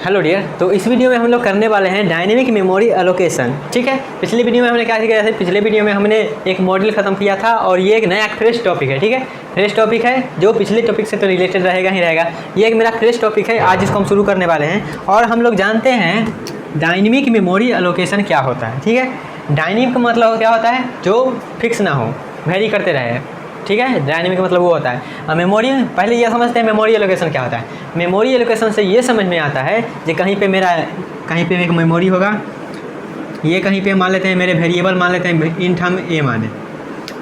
Hello dear. तो इस video में हम लोग करने वाले हैं डायनेमिक मेमोरी एलोकेशन। ठीक है, पिछली वीडियो में हमने क्या किया था, पिछले वीडियो में हमने एक मॉड्यूल खत्म किया था और ये एक नया फ्रेश टॉपिक है। ठीक है, फ्रेश टॉपिक है जो पिछले टॉपिक से तो रिलेटेड रहेगा ही रहेगा। ये एक मेरा फ्रेश टॉपिक है, आज इसको हम शुरू करने वाले हैं। और हम लोग जानते हैं डायनेमिक मेमोरी एलोकेशन क्या होता है। ठीक है, डायनेमिक का मतलब क्या होता है, जो फिक्स ना हो, वेरी करते रहे। ठीक है, डायनेमिक का मतलब वो होता है। अब मेमोरी, पहले ये समझते हैं मेमोरी एलोकेशन क्या होता है। मेमोरी एलोकेशन से ये समझ में आता है कि कहीं पे एक मेमोरी होगा, ये कहीं पे मान लेते हैं मेरे वेरिएबल मान लेते हैं इंट, हम ए माने,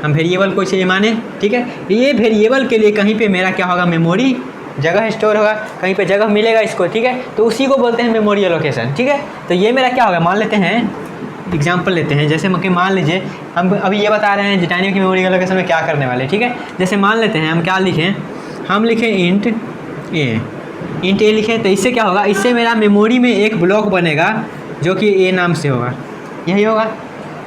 हम वेरिएबल को इसे ए माने। ठीक है, ये वेरिएबल के लिए कहीं पे मेरा क्या होगा, मेमोरी जगह स्टोर होगा, कहीं पे जगह मिलेगा इसको। ठीक है, तो उसी को बोलते हैं मेमोरी एलोकेशन। ठीक है, तो ये मेरा क्या होगा, मान लेते हैं एग्जाम्पल लेते हैं। जैसे कि मान लीजिए हम अभी ये बता रहे हैं डायनेमिक मेमोरी एलोकेशन में क्या करने वाले। ठीक है, जैसे मान लेते हैं हम क्या लिखें, हम लिखें इंट ए लिखें, तो इससे क्या होगा, इससे मेरा मेमोरी में एक ब्लॉक बनेगा जो कि ए नाम से होगा। यही होगा,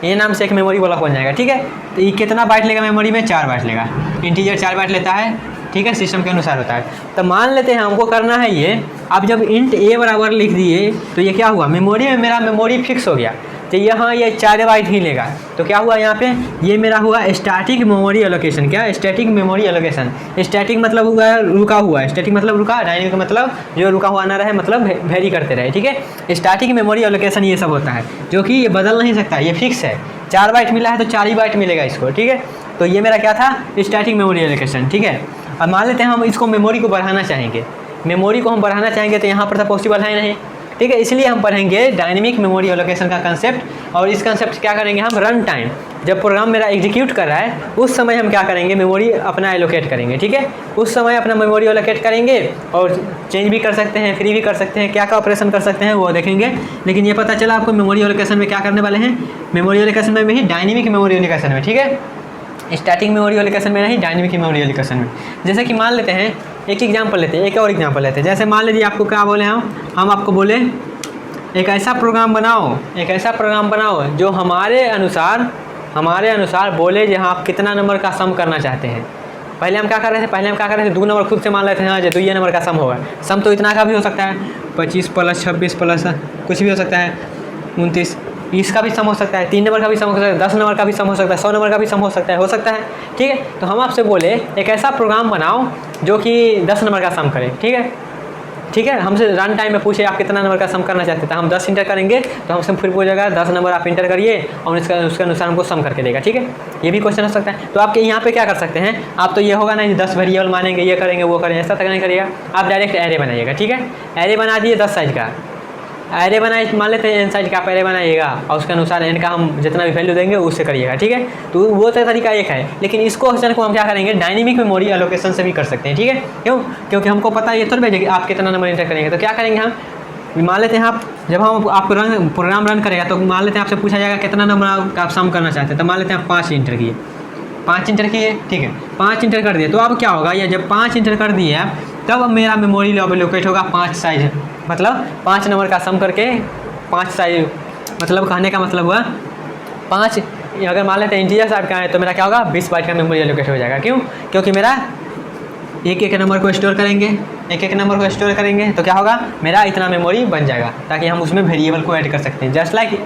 ए नाम से एक मेमोरी ब्लॉक बन जाएगा। ठीक है, तो ये कितना बाइट लेगा मेमोरी में, 4 बाइट लेगा। इंटीजर 4 बाइट लेता है। ठीक है, सिस्टम के अनुसार होता है। तो मान लेते हैं हमको करना है ये, अब जब इंट ए बराबर लिख दिए तो ये क्या हुआ, मेमोरी में मेरा मेमोरी फिक्स हो गया। तो यहाँ ये 4 बाइट ही लेगा। तो क्या हुआ यहाँ पे, ये मेरा हुआ स्टैटिक मेमोरी एलोकेशन। क्या, स्टैटिक मेमोरी एलोकेशन। स्टैटिक मतलब हुआ रुका हुआ, स्टैटिक मतलब रुका, डायनेमिक मतलब जो रुका हुआ ना रहे, मतलब वेरी करते रहे। ठीक है, स्टैटिक मेमोरी एलोकेशन ये सब होता है, जो कि ये बदल नहीं सकता, ये फिक्स है। 4 बाइट मिला है तो 4 ही बाइट मिलेगा इसको। ठीक है, तो ये मेरा क्या था, स्टैटिक मेमोरी एलोकेशन। ठीक है, अब मान लेते हैं हम इसको मेमोरी को बढ़ाना चाहेंगे, मेमोरी को हम बढ़ाना चाहेंगे तो यहाँ पर तो पॉसिबल है नहीं। ठीक है, इसलिए हम पढ़ेंगे डायनेमिक मेमोरी एलोकेशन का कंसेप्ट। और इस कंसेप्ट क्या करेंगे हम, रन टाइम, जब प्रोग्राम मेरा एग्जीक्यूट कर रहा है उस समय हम क्या करेंगे, मेमोरी अपना एलोकेट करेंगे। ठीक है, उस समय अपना मेमोरी एलोकेट करेंगे और चेंज भी कर सकते हैं, फ्री भी कर सकते हैं, क्या क्या ऑपरेशन कर सकते हैं वो देखेंगे। लेकिन ये पता चला आपको मेमोरी एलोकेशन में क्या करने वाले हैं, मेमोरी एलोकेशन में ही, डायनेमिक मेमोरी एलोकेशन में। ठीक है, स्टैटिक मेमोरी एलोकेशन में नहीं, डायनेमिक मेमोरी एलोकेशन में। जैसे कि मान लेते हैं एक एग्जांपल लेते हैं, एक और एग्जांपल लेते हैं। जैसे मान लीजिए आपको क्या बोले, हम आपको बोले एक ऐसा प्रोग्राम बनाओ जो हमारे अनुसार बोले जहाँ आप कितना नंबर का सम करना चाहते हैं। पहले हम क्या कर रहे थे, 2 नंबर खुद से मान लेते हैं, हाँ जो 2 नंबर का सम होगा। सम तो इतना का भी हो सकता है, 25 + 26 + कुछ भी हो सकता है, 29, इसका भी सम हो सकता है, 3 नंबर का भी सम हो सकता है, 10 नंबर का भी सम हो सकता है, 100 नंबर का भी सम हो सकता है। ठीक है, तो हम आपसे बोले एक ऐसा प्रोग्राम बनाओ जो कि 10 नंबर का सम करे। ठीक है, हमसे रन टाइम में पूछे आप कितना नंबर का सम करना चाहते थे, हम 10 इंटर करेंगे तो हमसे फिर पूछेगा 10 नंबर आप इंटर करिए और उसके अनुसार हमको सम करके देगा। ठीक है, ये भी क्वेश्चन हो सकता है। तो आपके यहाँ पे क्या कर सकते हैं आप, तो ये होगा ना 10 वेरिएबल मानेंगे, ये करेंगे वो करेंगे, ऐसा तक नहीं करिएगा, आप डायरेक्ट एरे बनाइएगा। ठीक है, एरे बना दिए 10 साइज का एरे बनाए, मान लेते हैं n साइज का आप एरे बनाइएगा और उसके अनुसार n का हम जितना भी वैल्यू देंगे उससे करिएगा। ठीक है, तो वो तो तरीका एक है, लेकिन इस क्वेश्चन को हम क्या करेंगे, डायनेमिक मेमोरी एलोकेशन से भी कर सकते हैं। ठीक है, क्योंकि हमको पता है ये तो भेजेगा कि आप कितना नंबर इंटर करेंगे। तो क्या करेंगे हम, मान लेते हैं जब हम आपको प्रोग्राम रन करेगा तो मान लेते हैं आपसे पूछा जाएगा कितना नंबर आप सम करना चाहते हैं। तो मान लेते हैं आप 5 इंटर किए, 5 इंटर किए। ठीक है, 5 इंटर कर दिए, तो अब क्या होगा, या जब 5 इंटर कर दिए आप, तब मेरा मेमोरी एलोकेट होगा 5 साइज, मतलब 5 नंबर का सम करके 5 साइज, मतलब कहने का मतलब हुआ 5, अगर मान लेते हैं इंटीजर टाइप का है तो मेरा क्या होगा, 20 बाइट का मेमोरी एलोकेट हो जाएगा। क्यों, क्योंकि मेरा एक नंबर को स्टोर करेंगे, तो क्या होगा, मेरा इतना मेमोरी बन जाएगा, ताकि हम उसमें वेरिएबल को ऐड कर सकते हैं। जस्ट लाइक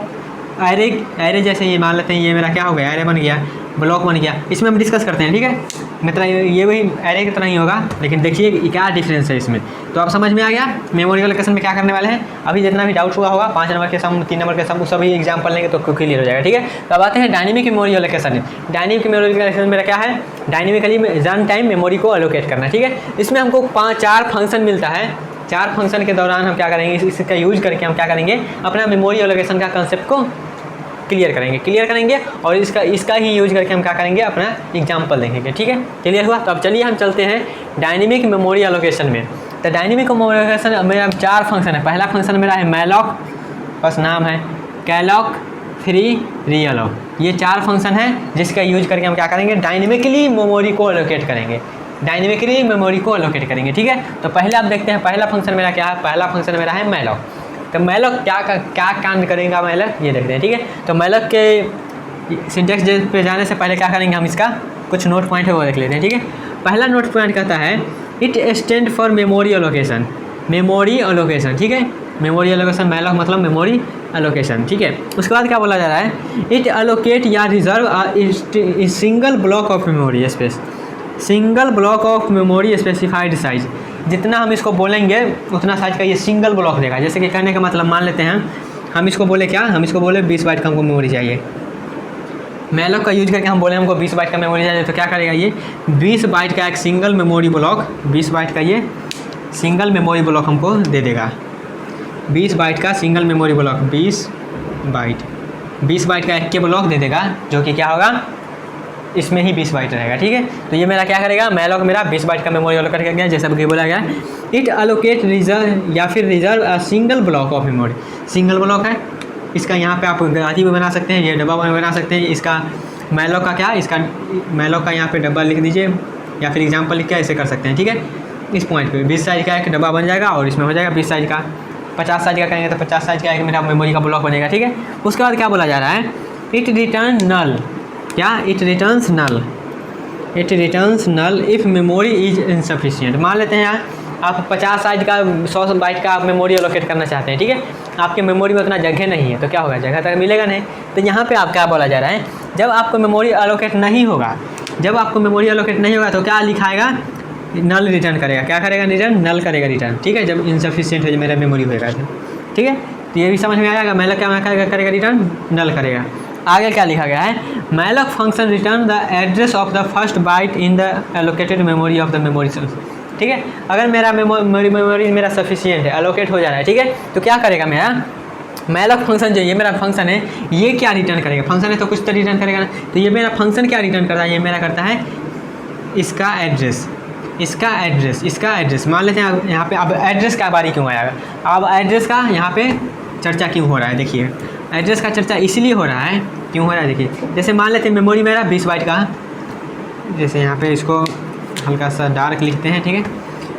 एरे जैसे ये मान लेते हैं, ये मेरा क्या हो गया, एरे बन गया, ब्लॉक बन गया। इसमें हम डिस्कस करते हैं। ठीक है, मतलब ये वही एरे की तरह ही होगा, लेकिन देखिए क्या डिफरेंस है इसमें। तो आप समझ में आ गया मेमोरी एलोकेशन में क्या करने वाले हैं। अभी जितना भी डाउट हुआ होगा 5 नंबर के सम, 3 नंबर के सम, सभी एग्जाम्पल लेंगे तो क्लियर हो जाएगा। ठीक है, तो अब आते हैं dynamic memory allocation. Dynamic memory allocation मेरा क्या है, डायनेमिकली रन टाइम मेमोरी को एलोकेट करना। ठीक है, इसमें हमको 4 फंक्शन मिलता है। 4 फंक्शन के दौरान हम क्या करेंगे, इसका यूज करके हम क्या करेंगे, अपना मेमोरी एलोकेशन का कंसेप्ट को क्लियर करेंगे और इसका ही यूज करके हम क्या करेंगे, अपना एग्जाम्पल देखेंगे। ठीक है, क्लियर हुआ। तो अब चलिए हम चलते हैं डायनेमिक मेमोरी एलोकेशन में। तो डायनेमिक मेमोरी एलोकेशन मेरा 4 फंक्शन है। पहला फंक्शन मेरा है मैलॉक, बस नाम है, कैलॉक, फ्री, रीअलॉक। ये 4 फंक्शन है जिसका यूज करके हम क्या करेंगे, डायनेमिकली मेमोरी को एलोकेट करेंगे। ठीक है, तो पहले आप देखते हैं पहला फंक्शन मेरा क्या है। पहला फंक्शन मेरा है मैलॉक। तो मैलॉक क्या कांड करेगा मैलॉक, ये देखते हैं। ठीक है, तो मैलॉक के सिंटेक्स पे जाने से पहले क्या करेंगे, हम इसका कुछ नोट पॉइंट है वो देख लेते हैं। ठीक है, पहला नोट पॉइंट कहता है it stand for memory allocation. ठीक है, मेमोरी एलोकेशन, मैलॉक मतलब मेमोरी एलोकेशन, ठीक है। उसके बाद क्या बोला जा रहा है, इट एलोकेट या reserve single block of memory space, single block of memory specified size, जितना हम इसको बोलेंगे उतना साइज का ये सिंगल ब्लॉक देगा। जैसे कि कहने का मतलब मान लेते हैं हम इसको बोले क्या, हम इसको बोले 20 बाइट का हमको मेमोरी चाहिए, मैलॉक का यूज करके हम बोले हमको 20 बाइट का मेमोरी चाहिए, तो क्या करेगा ये 20 बाइट का एक सिंगल मेमोरी ब्लॉक, 20 बाइट का ये सिंगल मेमोरी ब्लॉक हमको दे देगा, 20 बाइट का सिंगल मेमोरी ब्लॉक, 20 बाइट का एक के ब्लॉक दे देगा, जो कि क्या होगा इसमें ही 20 बाइट रहेगा, ठीक है। तो ये मेरा क्या करेगा, मैलॉक मेरा 20 बाइट का मेमोरी एलोकेट कर गया, जैसा कि बोला गया। इट एलोकेट रिजर्व या फिर reserve a single block of memory, single block है इसका, यहाँ पे आप गाती भी बना सकते हैं, ये डब्बा बना सकते हैं। इसका मैलॉक का क्या, इसका मैलॉक का यहाँ पे डब्बा लिख दीजिए या फिर एग्जाम्पल लिख के ऐसे कर सकते हैं, ठीक है। इस पॉइंट पे 20 साइज का एक डब्बा बन जाएगा और इसमें हो जाएगा 20 साइज का, 50 साइज का करेंगे तो 50 साइज का एक मेरा मेमोरी का ब्लॉक बनेगा, ठीक है। उसके बाद क्या बोला जा रहा है, इट रिटर्न नल, क्या it returns null, it returns null if memory is insufficient. मान लेते हैं यार आप 50 साइज का 100 बाइट का आप मेमोरी एलोकेट करना चाहते हैं, ठीक है। आपके मेमोरी में उतना जगह नहीं है, तो क्या होगा, जगह तक मिलेगा नहीं। तो यहाँ पे आप क्या बोला जा रहा है, जब आपको मेमोरी एलोकेट नहीं होगा, जब आपको मेमोरी एलोकेट नहीं होगा तो क्या लिखाएगा, नल रिटर्न करेगा, क्या करेगा रिटर्न, नल करेगा रिटर्न, ठीक है। जब इनसफिशिएंट हो मेरा मेमोरी होगा तो, ठीक है। तो ये भी समझ में आएगा, मैलॉक क्या करेगा रिटर्न, नल करेगा। आगे क्या लिखा गया है, malloc function return the address of the first byte in the allocated memory of the memory cells, ठीक है। अगर मेरा मेमोरी मेरा सफिशिएंट है, एलोकेट हो जा रहा है, ठीक है, तो क्या करेगा मेरा मैलॉक फंक्शन, जो ये मेरा फंक्शन है ये क्या रिटर्न करेगा, फंक्शन है तो कुछ तो रिटर्न करेगा ना। तो ये मेरा फंक्शन क्या रिटर्न करता है, ये मेरा करता है इसका एड्रेस, इसका एड्रेस, इसका एड्रेस। मान लेते हैं यहाँ पे अब एड्रेस का बारी क्यों आएगा, अब एड्रेस का यहाँ पे चर्चा क्यों हो रहा है, देखिए एड्रेस का चर्चा इसलिए हो रहा है, क्यों हो रहा है देखिए। जैसे मान लेते हैं मेमोरी मेरा 20 बाइट का, जैसे यहाँ पे इसको हल्का सा डार्क लिखते हैं, ठीक है।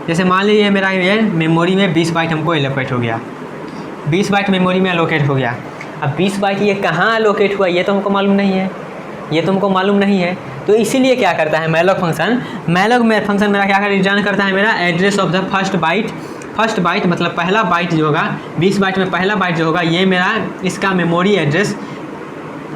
जैसे मान लीजिए मेरा ये मेमोरी में 20 बाइट हमको एलोकेट हो गया, 20 बाइट मेमोरी में एलोकेट हो गया। अब 20 बाइट ये कहाँ एलोकेट हुआ ये तो हमको मालूम नहीं है, ये तो हमको मालूम नहीं है। तो इसीलिए क्या करता है मैलॉक फंक्शन, मैलॉक में फंक्शन मेरा क्या रिटर्न करता है, मेरा address of the first byte, first byte मतलब पहला बाइट जो होगा 20 बाइट में पहला बाइट जो होगा ये मेरा इसका मेमोरी एड्रेस,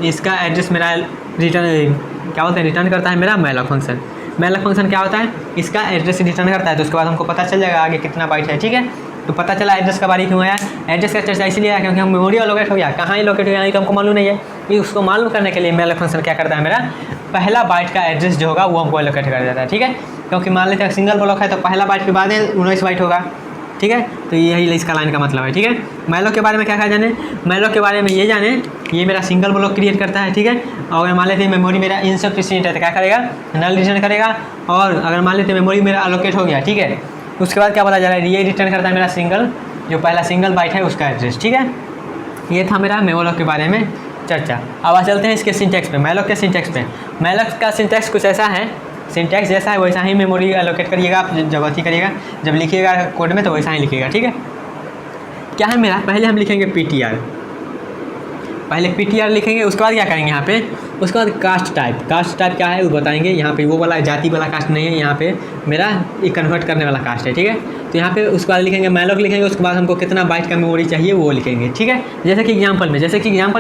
इसका एड्रेस मेरा रिटर्न क्या होता है, रिटर्न करता है मेरा मैलॉक फंक्शन। मैलॉक फंक्शन क्या होता है, इसका एड्रेस रिटर्न करता है, तो उसके बाद हमको पता चल जाएगा आगे कितना बाइट है, ठीक है। तो पता चला एड्रेस का बारी क्यों आया, एड्रेस का चर्चा इसलिए आया क्योंकि हम मेमोरी एलोकेट हो गया, कहाँ एलोकेट हो गया ये तो हमको मालूम नहीं है। ये उसको मालूम करने के लिए मैलॉक फंक्शन क्या करता है, मेरा पहला बाइट का एड्रेस जो होगा वो हमको एलोकेट कर देता है, ठीक है। क्योंकि मान लेते हैं सिंगल ब्लॉक है तो पहला बाइट के बाद 19 बाइट होगा, ठीक है। तो यही इसका लाइन का मतलब है, ठीक है। मैलॉक के बारे में क्या क्या जाने, मैलॉक के बारे में ये जाने ये मेरा सिंगल ब्लॉक क्रिएट करता है, ठीक है। और अगर मान लेते हैं मेमोरी मेरा इनसफिशिएंट है तो क्या करेगा, नल रिटर्न करेगा। और अगर मान लेते हैं मेमोरी मेरा एलोकेट हो गया, ठीक है, उसके बाद क्या बोला जा रहा है, ये रिटर्न करता है मेरा सिंगल, जो पहला सिंगल बाइट है उसका एड्रेस, ठीक है। ये था मेरा मैलॉक के बारे में चर्चा। अब आ चलते हैं इसके सिंटैक्स पे, मैलॉक के सिंटैक्स पे। मैलॉक का सिंटैक्स कुछ ऐसा है, सिंटैक्स जैसा है वैसा ही मेमोरी एलोकेट करिएगा आप, जब अथी करिएगा जब लिखिएगा कोड में तो वैसा ही लिखिएगा, ठीक है। क्या है मेरा, पहले हम लिखेंगे PTR, पहले PTR लिखेंगे, उसके बाद क्या करेंगे यहाँ पे, उसके बाद कास्ट टाइप, कास्ट टाइप क्या है वो बताएंगे। यहाँ पे वो वाला जाति वाला कास्ट नहीं है, यहाँ पे मेरा एक कन्वर्ट करने वाला कास्ट है, ठीक है। तो यहाँ पे उसके बाद लिखेंगे मैलॉक लिखेंगे, उसके बाद हमको कितना बाइट का मेमोरी चाहिए वो लिखेंगे, ठीक है। जैसे कि एग्जाम्पल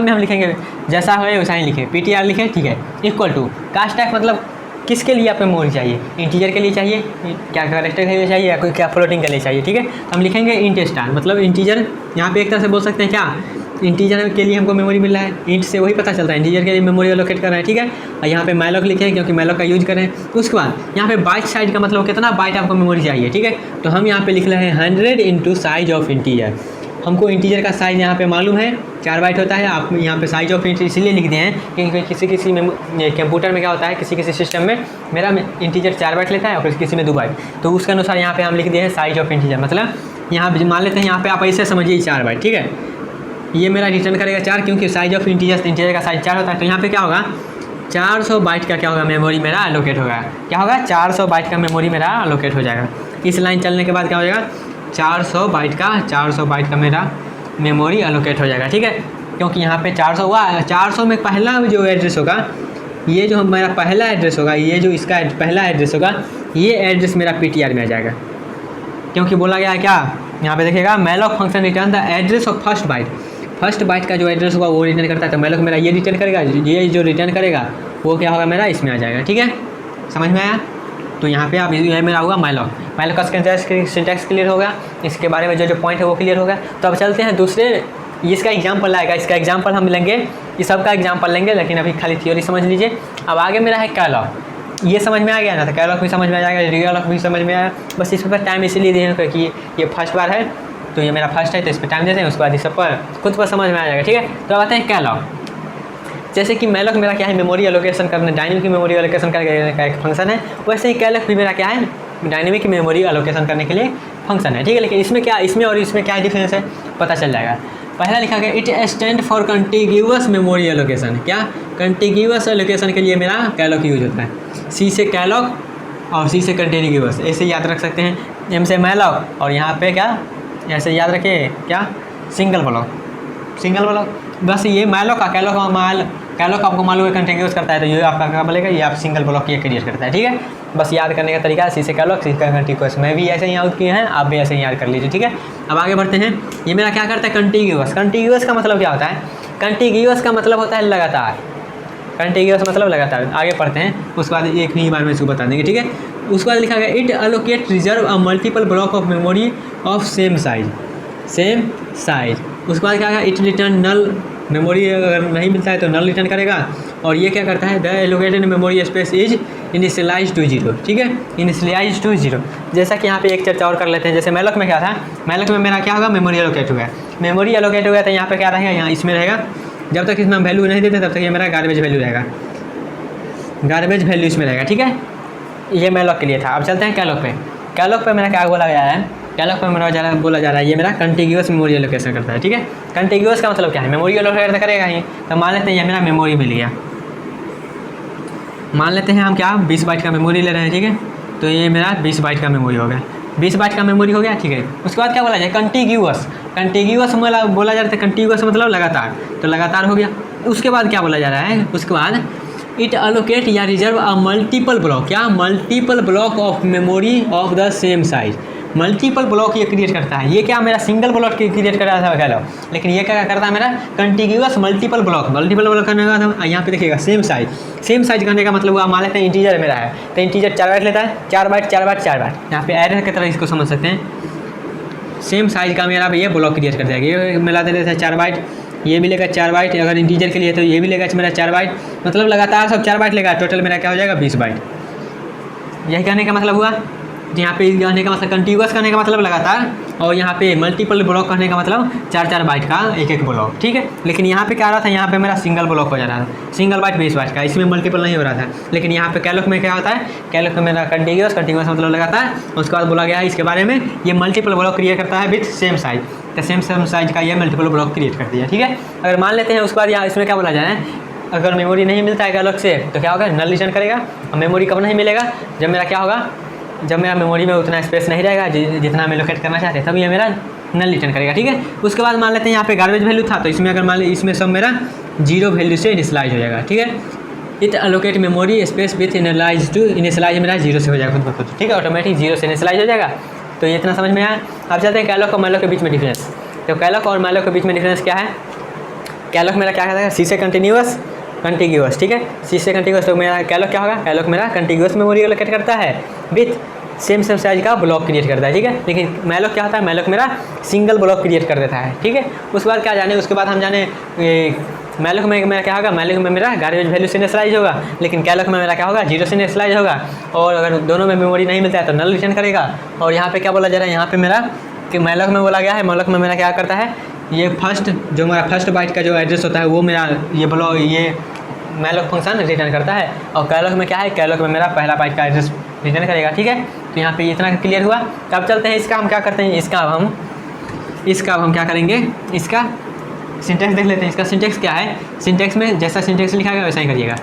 में हम लिखेंगे जैसा है वैसा ही लिखें, PTR लिखें, ठीक है। इक्वल टू कास्ट टाइप मतलब किसके लिए आपको मेमोरी चाहिए, इंटीजर के लिए चाहिए, क्या कैरेक्टर के लिए चाहिए या कोई क्या फ्लोटिंग के लिए चाहिए, ठीक है। तो हम लिखेंगे इंट स्टार, मतलब इंटीजर, यहाँ पे एक तरह से बोल सकते हैं क्या, इंटीजर के लिए हमको मेमोरी मिल रहा है, इंट से वही पता चलता है इंटीजर के लिए मेमोरी एलोकेट कर रहे हैं, ठीक है। और यहाँ पे मैलॉक लिखे क्योंकि मैलॉक का यूज करें। उसके बाद यहाँ पे बाइट साइज का मतलब कितना बाइट आपको मेमोरी चाहिए, ठीक है। तो हम यहाँ पे लिख रहे हैं 100 इंटू साइज ऑफ इंटीजर। हमको इंटीजर का साइज़ यहाँ पे मालूम है 4 बाइट होता है, आप यहाँ पे साइज ऑफ इंटीजर इसलिए लिख दिए हैं क्योंकि किसी में कंप्यूटर में क्या होता है, किसी सिस्टम में मेरा इंटीजर 4 बाइट लेता है और किसी में 2 बाइट, तो उसके अनुसार यहाँ पे हम लिख दिए हैं साइज ऑफ इंटीजर। मतलब यहाँ मान लेते हैं यहाँ पे आप ऐसे समझिए 4 बाइट, ठीक है। ये मेरा रिटर्न करेगा 4 क्योंकि साइज ऑफ इंटीजर का साइज 4 होता है। तो यहाँ पे क्या होगा 400 बाइट का क्या होगा मेमोरी मेरा एलोकेट होगा, क्या होगा 400 बाइट का मेमोरी मेरा एलोकेट हो जाएगा। इस लाइन चलने के बाद क्या हो जाएगा 400 बाइट का मेरा मेमोरी एलोकेट हो जाएगा, ठीक है। क्योंकि यहाँ पे 400 हुआ, 400 में पहला जो एड्रेस होगा, ये जो मेरा पहला एड्रेस होगा, ये जो इसका पहला एड्रेस होगा, ये एड्रेस मेरा PTR में आ जाएगा। क्योंकि बोला गया है क्या यहाँ पे देखिएगा malloc function return the address of first byte. First byte का जो एड्रेस होगा वो रिटर्न करता है, तो मैलॉक मेरा ये रिटर्न करेगा, ये जो रिटर्न करेगा वो क्या होगा मेरा इसमें आ जाएगा। ठीक है, समझ में आया? तो यहाँ पे आप ये मेरा होगा मैलॉक। मैलॉक का सिंटैक्स क्लियर हो गया, इसके बारे में जो पॉइंट है वो क्लियर हो गया। तो अब चलते हैं दूसरे, इसका एग्जाम्पल आएगा, इसका एग्जाम्पल हम लेंगे, इस सब का एग्जाम्पल लेंगे, लेकिन अभी खाली थ्योरी समझ लीजिए। अब आगे मेरा है कैलॉक, ये समझ में आ गया ना, तो कैलॉक भी समझ में आ जाएगा, रियलॉक भी समझ में आया। बस इस पर टाइम इसीलिए दें कि ये फर्स्ट बार है, तो ये मेरा फर्स्ट है, तो इस पर टाइम देते हैं, उसके बाद इस सब पर खुद पर समझ में आ जाएगा। ठीक है, तो अब आते हैं कैलॉक। जैसे कि मैलॉक मेरा क्या है, मेमोरी एलोकेशन करना, डायनेमिक मेमोरी एलोकेशन करने का एक फंक्शन है, वैसे ही कैलॉक भी मेरा क्या है, डायनेमिक मेमोरी एलोकेशन करने के लिए फंक्शन है। ठीक है, लेकिन इसमें क्या, इसमें और इसमें क्या डिफरेंस है पता चल जाएगा। पहला लिखा गया it stand for contiguous memory allocation. क्या, कंटिग्यूअस एलोकेशन के लिए मेरा कैलॉक यूज होता है। सी से कैलॉक और सी से कंटिग्यूअस, ऐसे याद रख सकते हैं। एम से मैलॉक और यहाँ पे क्या, ऐसे याद रखिए क्या, सिंगल ब्लॉक, सिंगल ब्लॉक। बस ये मैलॉक का कैलॉक आपको मालूम है कंटिग्यूअस करता है, तो ये आपका क्या बोलेगा, ये आप सिंगल ब्लॉक ये क्रिएट करता है। ठीक है, बस याद करने का तरीका है, सी से कैलॉक, सी से कंटिग्यूअस। मैं भी ऐसे ही याद किए हैं, आप भी ऐसे ही याद कर लीजिए। ठीक है, अब आगे बढ़ते हैं। ये मेरा क्या करता है, कंटिग्यूअस। कंटिग्यूअस का मतलब क्या होता है, कंटिग्यूअस का मतलब होता है लगातार, कंटिग्यूअस मतलब लगातार। आगे पढ़ते हैं, उसके बाद एक ही बार में इसको बता देंगे। ठीक है, उसके बाद लिखा गया it allocate reserve a multiple block of memory of same size. उसके बाद क्या है, इट रिटर्न नल, मेमोरी अगर नहीं मिलता है तो नल रिटर्न करेगा। और ये क्या करता है, the allocated memory space is initialize to 0। ठीक है, इनिशियलाइज टू 0। जैसा कि यहाँ पे एक चर्चा और कर लेते हैं। जैसे मैलॉक में क्या था, मैलॉक में मेरा क्या होगा, मेमोरी एलोकेट हो गया, मेमोरी एलोकेट हो गया, तो यहाँ पे क्या रहेगा, यहाँ इसमें रहेगा। जब तक इसमें हम वैल्यू नहीं देते तब तक ये मेरा गार्बेज वैल्यू रहेगा, गार्बेज वैल्यू इसमें रहेगा। ठीक है, ये मैलॉक के लिए था। अब चलते हैं कैलॉक पे। कैलॉक पे मेरा क्या बोला गया है, कैलॉक पे मेरा बोला जा रहा है, ये मेरा कंटिग्यूअस मेमोरी एलोकेशन करता है। ठीक है, कंटिग्यूअस का मतलब क्या है, मेमोरी एलोकेट करेगा ही। तो मान लेते हैं ये मेरा मेमोरी मिल गया, मान लेते हैं हम क्या 20 बाइट का मेमोरी ले रहे हैं। ठीक है, तो ये मेरा 20 बाइट का मेमोरी हो गया, 20 बाइट का मेमोरी हो गया। ठीक है, उसके बाद क्या बोला जाए, कंटिग्यूअस। कंटिग्यूअस बोला जा रहा है, कंटिग्यूअस मतलब लगातार, तो लगातार हो गया। उसके बाद क्या बोला जा रहा है, उसके बाद इट अलोकेट या रिजर्व अ मल्टीपल ब्लॉक, क्या, multiple block of memory of the same size. Multiple block ये क्रिएट करता है। ये क्या मेरा सिंगल ब्लॉक क्रिएट कर रहा था कैलॉक, लेकिन ये क्या करता है मेरा कंटिग्यूअस मल्टीपल ब्लॉक करने का था। यहाँ पे देखिएगा सेम साइज करने का मतलब हुआ, मान लेते हैं इंटीजर मेरा है, तो इंटीजर 4 बाइट लेता है, 4 बाइट। यहाँ पे एरर की तरह इसको समझ सकते हैं। सेम साइज का मेरा ये ब्लॉक क्रिएट कर देगा, ये मिला देते हैं 4 बाइट, ये भी लेगा 4 बाइट। अगर इंटीजर के लिए तो ये भी लेगा मेरा 4 बाइट, मतलब लगातार सब 4 बाइट लेगा। टोटल मेरा क्या हो जाएगा 20 बाइट। यही कहने का मतलब हुआ, यहाँ पे कहने का मतलब कंटिग्यूअस करने का मतलब लगातार, और यहाँ पे मल्टीपल ब्लॉक करने का मतलब 4 बाइट का एक ब्लॉक। ठीक है, लेकिन यहाँ पे क्या आ रहा था, यहाँ पे मेरा सिंगल ब्लॉक हो जा रहा था, सिंगल बाइट 20 बाइट का, इसमें मल्टीपल नहीं हो रहा था। लेकिन यहाँ पे कैलॉक में क्या होता है, कैलॉक में मेरा कंटिग्यूअस मतलब लगातार। उसके बाद बोला गया है इसके बारे में, ये मल्टीपल ब्लॉक क्रिएट करता है विथ सेम साइज, तो सेम साइज का ये मल्टीपल ब्लॉक क्रिएट कर दिया। ठीक है, अगर मान लेते हैं उसके बाद यहाँ इसमें क्या बोला जाए, अगर मेमोरी नहीं मिलता है कैलॉक से तो क्या होगा, नल रिटर्न करेगा। और मेमोरी कब नहीं मिलेगा, जब मेरा क्या होगा, जब मेरा मेमोरी में उतना स्पेस नहीं रहेगा जितना मैं लोकेट करना चाहते, तब ये मेरा नल रिटर्न करेगा। ठीक है, उसके बाद मान लेते हैं यहाँ पे गार्बेज वैल्यू था, तो इसमें अगर मान लीजिए इसमें सब मेरा 0 वैल्यू से इनिशियलाइज हो जाएगा। ठीक है, it allocate memory space with initialize मेरा 0 से हो जाएगा खुद ब खुद। ठीक है, ऑटोमेटिक 0 से इनिशियलाइज हो जाएगा। तो ये इतना समझ में आया। अब चलते हैं कैलॉक और मैलॉक के बीच में डिफरेंस। तो कैलॉक और मैलॉक के बीच में डिफरेंस क्या है, कैलॉक मेरा क्या कहता है, सी से कंटिग्यूअस। ठीक है, सी से कंटिग्यूअस, तो मेरा कैलॉक क्या होगा, कैलॉक मेरा कंटिग्यूअस मेमोरी एलोकेट करता है विथ सेम साइज का ब्लॉक क्रिएट करता है। ठीक है, लेकिन मैलॉक क्या होता है, मैलॉक मेरा सिंगल ब्लॉक क्रिएट कर देता है। ठीक है, उसके बाद क्या जाने, उसके बाद हम जाने मैलॉक में मेरा क्या होगा, मैलॉक में मेरा गार्बेज वैल्यू से इनिशियलाइज होगा, लेकिन कैलॉक में मेरा क्या होगा, 0 से इनिशियलाइज होगा। और अगर दोनों में मेमोरी नहीं मिलता है तो नल रिटर्न करेगा। और यहाँ पे क्या बोला जा रहा है, यहाँ पे मेरा कि मैलॉक में बोला गया है, मैलॉक में मेरा क्या करता है, ये जो मेरा फर्स्ट बाइट का जो एड्रेस होता है वो मेरा ये मैलॉक फंक्शन रिटर्न करता है। और कैलॉक में क्या है, कैलॉक में मेरा पहला बाइट का एड्रेस रिटर्न करेगा। ठीक है, तो यहाँ पे इतना क्लियर हुआ। तो अब चलते हैं इसका हम क्या करते हैं, इसका अब हम क्या करेंगे, इसका सिंटेक्स देख लेते हैं। इसका सिंटेक्स क्या है, सिंटेक्स में जैसा सिंटेक्स लिखा गया वैसा ही करिएगा।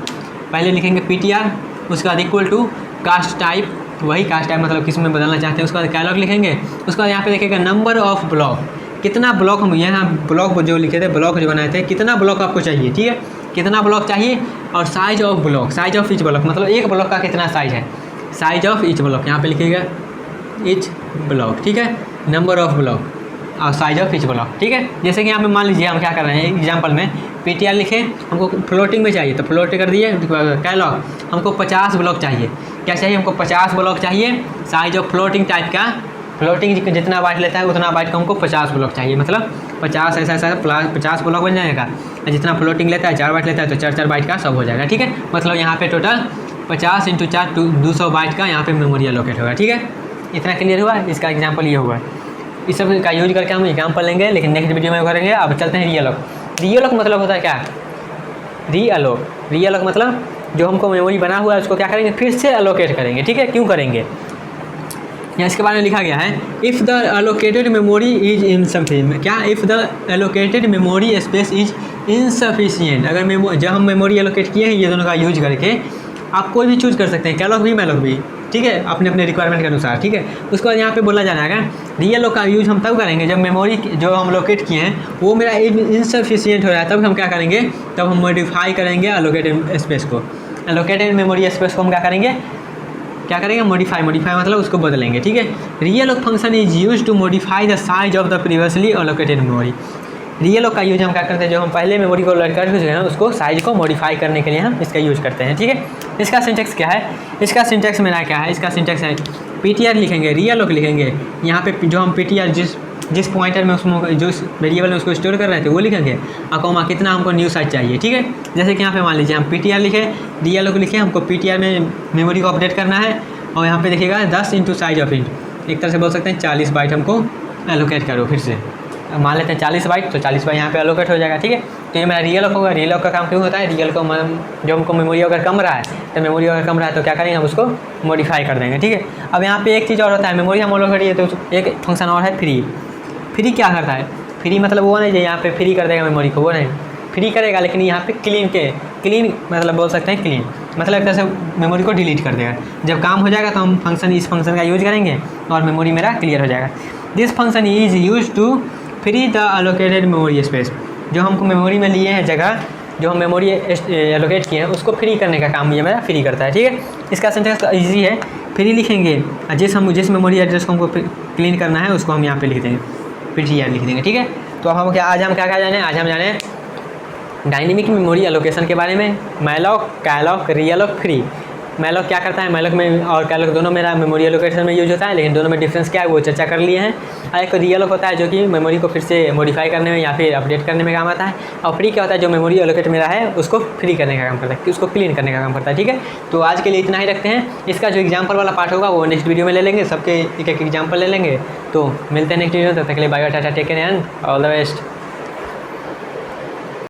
पहले लिखेंगे PTR, उसके बाद इक्वल टू कास्ट टाइप, वही कास्ट टाइप मतलब किस में बदलना चाहते हैं। उसके बाद कैलॉक लिखेंगे, उसके बाद यहाँ पे देखिएगा नंबर ऑफ ब्लॉक, कितना ब्लॉक हम यहाँ ब्लॉक जो लिखे थे, ब्लॉक जो बनाए थे, कितना ब्लॉक आपको चाहिए। ठीक है, कितना ब्लॉक चाहिए, और size of block, size of each block मतलब एक ब्लॉक का कितना साइज है, साइज ऑफ ईच ब्लॉक यहाँ पे लिखिएगा ईच ब्लॉक। ठीक है, नंबर ऑफ ब्लॉक और साइज ऑफ ईच ब्लॉक, ठीक है। जैसे कि यहाँ पे मान लीजिए हम क्या कर रहे हैं एग्जांपल में पीटीआर लिखे, हमको फ्लोटिंग में चाहिए तो फ्लोट कर दिए, कैलॉग हमको 50 ब्लॉक चाहिए, क्या चाहिए हमको 50 ब्लॉक चाहिए, साइज ऑफ फ्लोटिंग टाइप का, फ्लोटिंग जितना बाइट लेता है उतना बाइट का हमको 50 ब्लॉक चाहिए, मतलब 50 ऐसा 50 ब्लॉक बन जाएगा। जितना फ्लोटिंग लेता है 4 बाइट लेता है तो 4 बाइट का सब हो जाएगा, ठीक है। मतलब यहाँ पे टोटल 50 × 4 200 बाइट का यहाँ पे मेमोरी एलोकेट होगा, ठीक है। इतना क्लियर हुआ, इसका एग्जाम्पल ये हुआ। इस सब का यूज करके हम एग्जाम्पल लेंगे, लेकिन नेक्स्ट वीडियो में करेंगे। अब चलते हैं रीअलोक। रीअलोक मतलब होता है क्या, रीअलोक मतलब जो हमको मेमोरी बना हुआ है उसको क्या करेंगे, फिर से एलोकेट करेंगे, ठीक है। क्यों करेंगे, यहाँ इसके बारे में लिखा गया है, if the allocated memory is insufficient, क्या if the allocated memory space is insufficient, अगर जब हम मेमोरी एलोकेट किए हैं ये दोनों का यूज करके, आप कोई भी चूज कर सकते हैं, कैलॉग भी मैलॉग भी, ठीक है, अपने अपने रिक्वायरमेंट के अनुसार, ठीक है। उसके बाद यहाँ पे बोला जाना है रीअलोक का यूज हम तब करेंगे जब मेमोरी जो हम लोकेट किए हैं वो मेरा इनसफिशिएंट हो रहा है, तब हम क्या करेंगे, तब हम मॉडिफाई करेंगे एलोकेटेड स्पेस को। एलोकेटेड मेमोरी स्पेस को हम क्या करेंगे मॉडिफाई मतलब उसको बदलेंगे, ठीक है। Realloc function is use to modify the size of the previously allocated memory. Realloc का यूज हम क्या करते हैं, जो हम पहले मेमोरी को लोड कर चुके हैं उसको साइज को मॉडिफाई करने के लिए हम इसका यूज करते हैं, ठीक है। इसका सिंटेक्स क्या है, इसका सिंटेक्स मेरा क्या है, इसका सिंटेक्स है पीटीआर लिखेंगे, रीअलोक लिखेंगे, यहाँ पे जो हम पीटीआर जिस पॉइंटर में उसमें जो वेरिएबल में उसको स्टोर कर रहे थे वो लिखेंगे, अकोमा कितना हमको न्यू साइज चाहिए, ठीक है। जैसे कि यहाँ पे मान लीजिए हम पीटीआर लिखे, रीअलोक लिखे, हमको पीटीआर में मेमोरी को अपडेट करना है, और यहाँ पे देखिएगा 10 × साइज ऑफ इंट, एक तरह से बोल सकते हैं 40 बाइट हमको एलोकेट करो, फिर से मान लेते हैं 40 बाइट, तो 40 बाइट यहाँ पे एलोकेट हो जाएगा, ठीक है। तो ये मेरा रीअलोक होगा। रीअलोक का काम क्यों होता है, रीअल को जो हमको मेमोरी अगर कम रहा है तो मेमोरी अगर कम रहा है तो क्या करेंगे हम उसको मॉडिफाई कर देंगे, ठीक है। अब यहाँ पे एक चीज़ और होता है, मेमोरी हम एलोकेट है तो एक फंक्शन और है फ्री क्या करता है, फ्री मतलब वो नहीं जो यहाँ पे फ्री कर देगा मेमोरी को, वो नहीं फ्री करेगा, लेकिन यहाँ पे क्लीन मतलब बोल सकते हैं क्लीन मतलब एक तरह से मेमोरी को डिलीट कर देगा। जब काम हो जाएगा तो हम इस फंक्शन का यूज करेंगे और मेमोरी मेरा क्लियर हो जाएगा। This function is use to free the allocated memory space, जो हमको मेमोरी में लिए हैं जगह, जो हम मेमोरी एलोकेट किए हैं उसको फ्री करने का काम ये मेरा फ्री करता है, ठीक है। इसका सिंटेक्स ईजी है, फ्री लिखेंगे, जिस मेमोरी एड्रेस को हमको क्लीन करना है उसको हम यहाँ पे लिख देंगे, पीटीआर लिख देंगे, ठीक है। तो अब हम आज हम क्या जाने, आज हम जाने डायनेमिक मेमोरी एलोकेशन के बारे में। Malloc, calloc, realloc, free. Malloc क्या करता है, मैलॉक में और कैलॉक दोनों मेरा मेमोरी एलोकेशन में यूज होता है, लेकिन दोनों में डिफरेंस क्या है वो चर्चा कर लिए हैं। और एक रीअलोक होता है जो कि मेमोरी को फिर से मॉडिफाई करने में या फिर अपडेट करने में काम आता है। और फ्री क्या होता है, जो मेमोरी एलोकेट मेरा है उसको फ्री करने का काम करता है, उसको क्लीन करने का काम करता है, ठीक है। तो आज के लिए इतना ही रखते हैं। इसका जो एग्जाम्पल वाला पार्ट होगा वो नेक्स्ट वीडियो में ले लेंगे, सबके एक एग्जाम्पल ले लेंगे। तो मिलते हैं नेक्स्ट वीडियो में, तब तक के लिए bye bye, tata, take care and all the best.